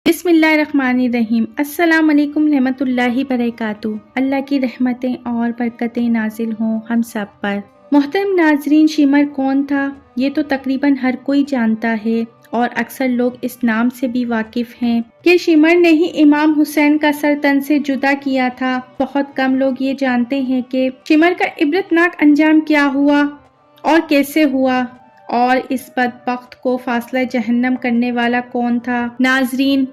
بسم اللہ الرحمن الرحیم۔ السلام علیکم رحمۃ اللہ وبرکاتہ۔ اللہ کی رحمتیں اور برکتیں نازل ہوں ہم سب پر۔ محترم ناظرین، شمر کون تھا؟ یہ تو تقریباً ہر کوئی جانتا ہے اور اکثر لوگ اس نام سے بھی واقف ہیں کہ شمر نے ہی امام حسین کا سر تن سے جدا کیا تھا۔ بہت کم لوگ یہ جانتے ہیں کہ شمر کا عبرتناک انجام کیا ہوا اور کیسے ہوا، اور اس بدبخت کو فاصلہ جہنم کرنے والا کون تھا۔ ناظرین،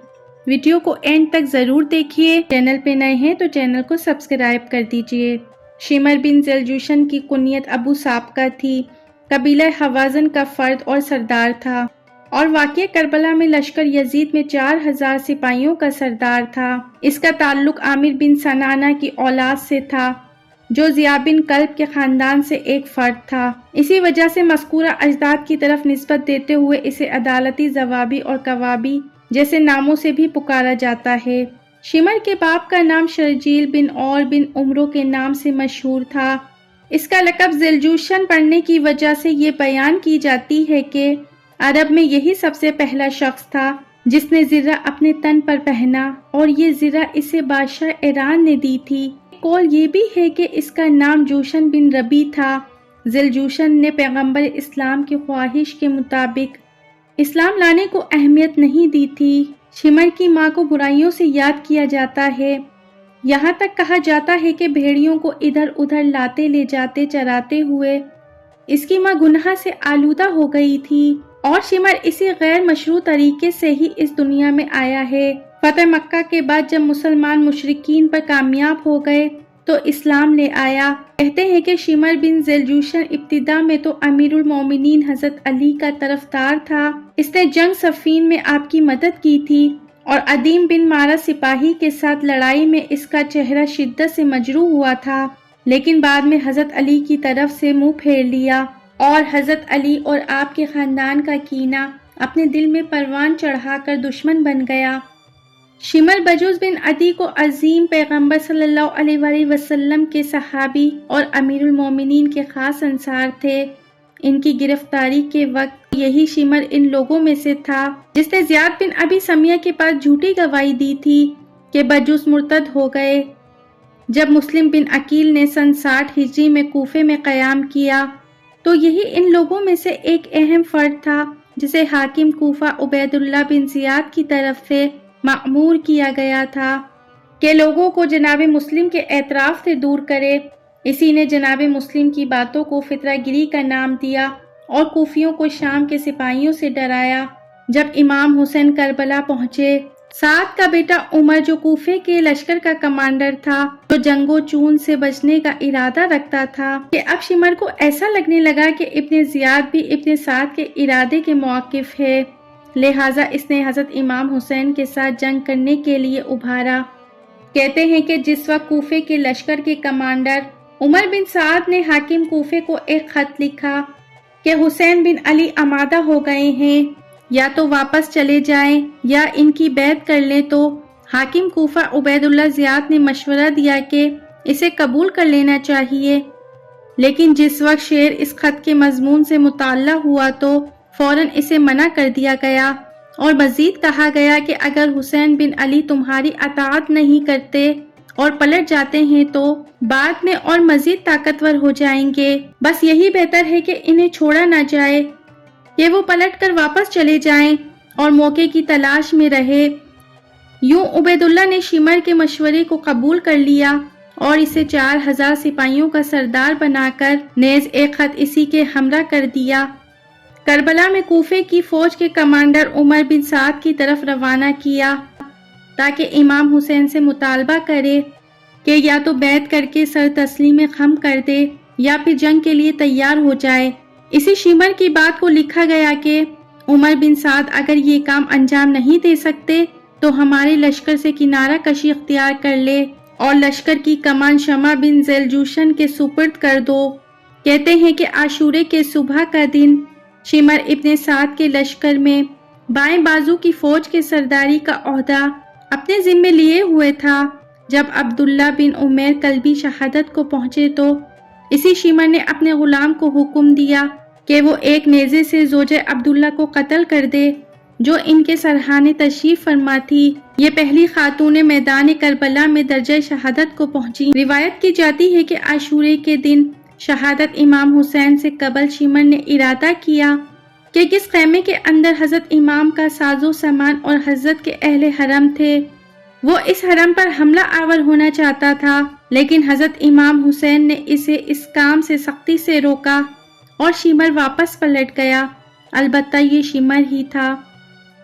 ویڈیو کو اینڈ تک ضرور دیکھیے۔ چینل پہ نئے ہیں تو چینل کو سبسکرائب کر دیجیے۔ شمر بن ذیلجوشن کی کنیت ابو سابقہ تھی۔ قبیلہ حوازن کا فرد اور سردار تھا اور واقع کربلا میں لشکر یزید میں 4000 سپاہیوں کا سردار تھا۔ اس کا تعلق عامر بن سنانہ کی اولاد سے تھا جو ضیاء بن کلب کے خاندان سے ایک فرد تھا۔ اسی وجہ سے مذکورہ اجداد کی طرف نسبت دیتے ہوئے اسے عدالتی زوابی اور کوابی جیسے ناموں سے بھی پکارا جاتا ہے۔ شمر کے باپ کا نام شرجیل بن اور بن عمرو کے نام سے مشہور تھا۔ اس کا لقب ذیلجوشن پڑنے کی وجہ سے یہ بیان کی جاتی ہے کہ عرب میں یہی سب سے پہلا شخص تھا جس نے زرہ اپنے تن پر پہنا، اور یہ زرہ اسے بادشاہ ایران نے دی تھی۔ قول یہ بھی ہے کہ اس کا نام جوشن بن ربی تھا۔ ذیلجوشن نے پیغمبر اسلام کی خواہش کے مطابق اسلام لانے کو اہمیت نہیں دی تھی۔ شمر کی ماں کو برائیوں سے یاد کیا جاتا ہے۔ یہاں تک کہا جاتا ہے کہ بھیڑیوں کو ادھر ادھر لاتے لے جاتے چراتے ہوئے اس کی ماں گناہ سے آلودہ ہو گئی تھی، اور شمر اسی غیر مشروع طریقے سے ہی اس دنیا میں آیا ہے۔ فتح مکہ کے بعد جب مسلمان مشرکین پر کامیاب ہو گئے تو اسلام لے آیا۔ کہتے ہیں کہ شمر بن ذیلجوشن ابتدا میں تو امیر المومنین حضرت علی کا طرفدار تھا۔ اس نے جنگ صفین میں آپ کی مدد کی تھی، اور عدیم بن مارا سپاہی کے ساتھ لڑائی میں اس کا چہرہ شدت سے مجروح ہوا تھا، لیکن بعد میں حضرت علی کی طرف سے منہ پھیر لیا، اور حضرت علی اور آپ کے خاندان کا کینہ اپنے دل میں پروان چڑھا کر دشمن بن گیا۔ شمر بجوز بن عدی کو عظیم پیغمبر صلی اللہ علیہ وآلہ وسلم کے صحابی اور امیر المومنین کے خاص انصار تھے۔ ان کی گرفتاری کے وقت یہی شمر ان لوگوں میں سے تھا جس نے زیاد بن ابی سمیہ کے پاس جھوٹی گواہی دی تھی کہ بجوس مرتد ہو گئے۔ جب مسلم بن عقیل نے سن 60 ہجری میں کوفے میں قیام کیا تو یہی ان لوگوں میں سے ایک اہم فرد تھا جسے حاکم کوفہ عبید اللہ بن زیاد کی طرف سے مأمور کیا گیا تھا کہ لوگوں کو جناب مسلم کے اعتراف سے دور کرے۔ اسی نے جناب مسلم کی باتوں کو فتنہ گری کا نام دیا اور کوفیوں کو شام کے سپاہیوں سے ڈرایا۔ جب امام حسین کربلا پہنچے، سعد کا بیٹا عمر جو کوفے کے لشکر کا کمانڈر تھا، جو جنگ و چون سے بچنے کا ارادہ رکھتا تھا، کہ اب شمر کو ایسا لگنے لگا کہ ابن زیاد بھی ابن سعد کے ارادے کے موقف ہے، لہٰذا اس نے حضرت امام حسین کے ساتھ جنگ کرنے کے لیے ابھارا۔ کہتے ہیں کہ جس وقت کوفے کے لشکر کے کمانڈر عمر بن سعد نے حاکم کوفے کو ایک خط لکھا کہ حسین بن علی آمادہ ہو گئے ہیں، یا تو واپس چلے جائیں یا ان کی بیعت کر لیں، تو حاکم کوفہ عبید اللہ زیاد نے مشورہ دیا کہ اسے قبول کر لینا چاہیے، لیکن جس وقت شعر اس خط کے مضمون سے مطلع ہوا تو فوراً اسے منع کر دیا گیا، اور مزید کہا گیا کہ اگر حسین بن علی تمہاری اطاعت نہیں کرتے اور پلٹ جاتے ہیں تو بعد میں اور مزید طاقتور ہو جائیں گے، بس یہی بہتر ہے کہ انہیں چھوڑا نہ جائے، کہ وہ پلٹ کر واپس چلے جائیں اور موقع کی تلاش میں رہے۔ یوں عبید اللہ نے شمر کے مشورے کو قبول کر لیا اور اسے 4000 سپاہیوں کا سردار بنا کر نیز ایک خط اسی کے ہمراہ کر دیا۔ کربلا میں کوفے کی فوج کے کمانڈر عمر بن سعد کی طرف روانہ کیا تاکہ امام حسین سے مطالبہ کرے کہ یا تو بیعت کر کے سر تسلیم خم کر دے یا پھر جنگ کے لیے تیار ہو جائے۔ اسی شمر کی بات کو لکھا گیا کہ عمر بن سعد اگر یہ کام انجام نہیں دے سکتے تو ہمارے لشکر سے کنارہ کشی اختیار کر لے اور لشکر کی کمان شمع بن ذیلجوشن کے سپرد کر دو۔ کہتے ہیں کہ عاشورے کے صبح کا دن شمر ابن سعد کے لشکر میں بائیں بازو کی فوج کے سرداری کا عہدہ اپنے ذمے لیے ہوئے تھا۔ جب عبداللہ بن عمیر کلبی شہادت کو پہنچے تو اسی شمر نے اپنے غلام کو حکم دیا کہ وہ ایک نیزے سے زوجہ عبداللہ کو قتل کر دے۔ جو ان کے سرحانے تشریف فرما تھی، یہ پہلی خاتون میدان کربلا میں درجہ شہادت کو پہنچی۔ روایت کی جاتی ہے کہ عاشورے کے دن شہادت امام حسین سے قبل شیمر نے ارادہ کیا کہ کس خیمے کے اندر حضرت امام کا ساز و سامان اور حضرت کے اہل حرم تھے، وہ اس حرم پر حملہ آور ہونا چاہتا تھا، لیکن حضرت امام حسین نے اسے اس کام سے سختی سے روکا اور شیمر واپس پلٹ گیا۔ البتہ یہ شیمر ہی تھا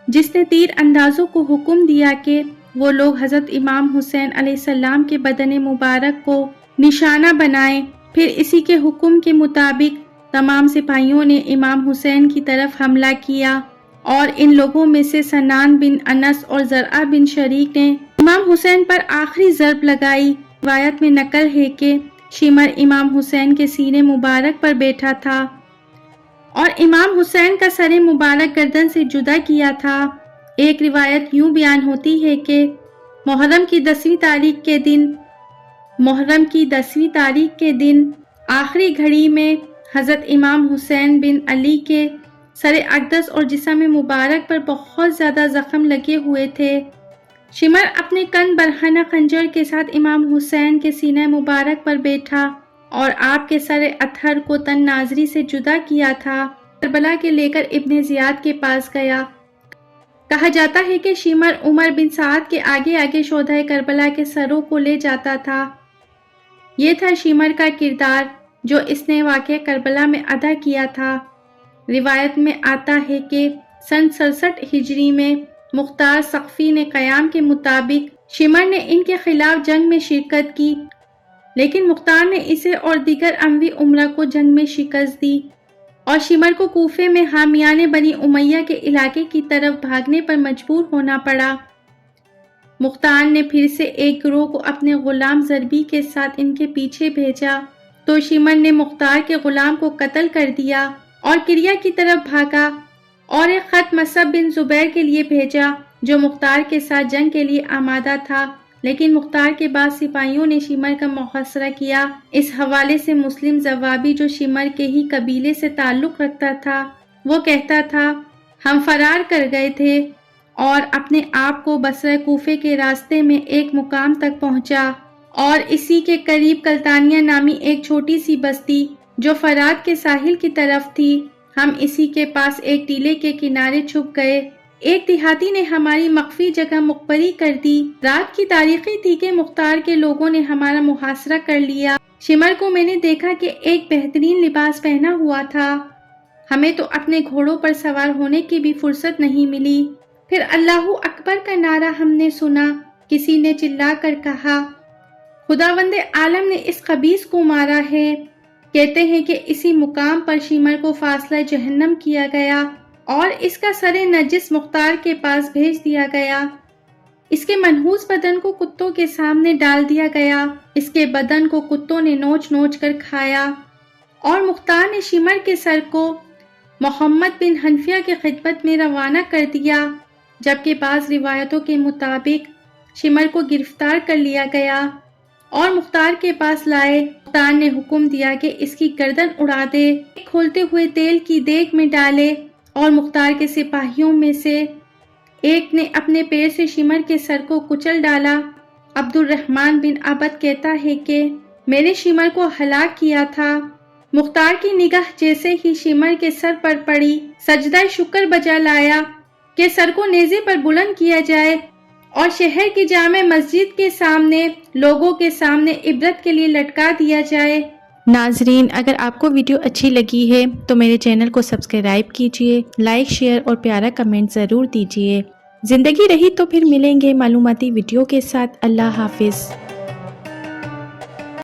جس نے تیر اندازوں کو حکم دیا کہ وہ لوگ حضرت امام حسین علیہ السلام کے بدن مبارک کو نشانہ بنائیں۔ پھر اسی کے حکم کے مطابق تمام سپاہیوں نے امام حسین کی طرف حملہ کیا اور ان لوگوں میں سے سنان بن انس اور زرعہ بن شریک نے امام حسین پر آخری ضرب لگائی۔ روایت میں نقل ہے کہ شیمر امام حسین کے سینے مبارک پر بیٹھا تھا اور امام حسین کا سر مبارک گردن سے جدا کیا تھا۔ ایک روایت یوں بیان ہوتی ہے کہ محرم کی 10ویں تاریخ کے دن آخری گھڑی میں حضرت امام حسین بن علی کے سر اقدس اور جسم مبارک پر بہت زیادہ زخم لگے ہوئے تھے۔ شیمر اپنے کن برہنہ خنجر کے ساتھ امام حسین کے سینہ مبارک پر بیٹھا اور آپ کے سر اطہر کو تن ناظری سے جدا کیا تھا۔ کربلا کے لے کر ابن زیاد کے پاس گیا۔ کہا جاتا ہے کہ شیمر عمر بن سعد کے آگے آگے شہدائے کربلا کے سروں کو لے جاتا تھا۔ یہ تھا شیمر کا کردار جو اس نے واقعہ کربلا میں ادا کیا تھا۔ روایت میں آتا ہے کہ سن 67 ہجری میں مختار ثقفی نے قیام کے مطابق شیمر نے ان کے خلاف جنگ میں شرکت کی، لیکن مختار نے اسے اور دیگر اموی امرا کو جنگ میں شکست دی اور شیمر کو کوفے میں حامیان بنی امیہ کے علاقے کی طرف بھاگنے پر مجبور ہونا پڑا۔ مختار نے پھر سے ایک گروہ کو اپنے غلام زربی کے ساتھ ان کے پیچھے بھیجا تو شیمر نے مختار کے غلام کو قتل کر دیا اور کریا کی طرف بھاگا اور ایک خط مصعب بن زبیر کے لیے بھیجا جو مختار کے ساتھ جنگ کے لیے آمادہ تھا، لیکن مختار کے بعد سپاہیوں نے شیمر کا محاصرہ کیا۔ اس حوالے سے مسلم زوابی جو شیمر کے ہی قبیلے سے تعلق رکھتا تھا، وہ کہتا تھا ہم فرار کر گئے تھے اور اپنے آپ کو بصرہ کوفے کے راستے میں ایک مقام تک پہنچا اور اسی کے قریب کلتانیہ نامی ایک چھوٹی سی بستی جو فرات کے ساحل کی طرف تھی، ہم اسی کے پاس ایک ٹیلے کے کنارے چھپ گئے۔ ایک دیہاتی نے ہماری مخفی جگہ مخبری کر دی۔ رات کی تاریخی تھی کہ مختار کے لوگوں نے ہمارا محاصرہ کر لیا۔ شیمر کو میں نے دیکھا کہ ایک بہترین لباس پہنا ہوا تھا، ہمیں تو اپنے گھوڑوں پر سوار ہونے کی بھی فرصت نہیں ملی۔ پھر اللہ اکبر کا نعرہ ہم نے سنا، کسی نے چلا کر کہا خداوند عالم نے اس خبیث کو مارا ہے۔ کہتے ہیں کہ اسی مقام پر شیمر کو فاصلہ جہنم کیا گیا اور اس کا سر نجس مختار کے پاس بھیج دیا گیا۔ اس کے منحوس بدن کو کتوں کے سامنے ڈال دیا گیا، اس کے بدن کو کتوں نے نوچ نوچ کر کھایا اور مختار نے شیمر کے سر کو محمد بن حنفیہ کی خدمت میں روانہ کر دیا، جبکہ بعض روایتوں کے مطابق شیمر کو گرفتار کر لیا گیا اور مختار کے پاس لائے۔ مختار نے حکم دیا کہ اس کی گردن اڑا دے، کھولتے ہوئے تیل کی دیگ میں ڈالے اور مختار کے سپاہیوں میں سے ایک نے اپنے پیر سے شیمر کے سر کو کچل ڈالا۔ عبد الرحمن بن عبد کہتا ہے کہ میں نے شیمر کو ہلاک کیا تھا۔ مختار کی نگاہ جیسے ہی شیمر کے سر پر پڑی، سجدہ شکر بجا لایا کہ سر کو نیزے پر بلند کیا جائے اور شہر کی جامع مسجد کے سامنے لوگوں کے سامنے عبرت کے لیے لٹکا دیا جائے۔ ناظرین، اگر آپ کو ویڈیو اچھی لگی ہے تو میرے چینل کو سبسکرائب کیجئے، لائک، شیئر اور پیارا کمنٹ ضرور دیجئے۔ زندگی رہی تو پھر ملیں گے معلوماتی ویڈیو کے ساتھ۔ اللہ حافظ۔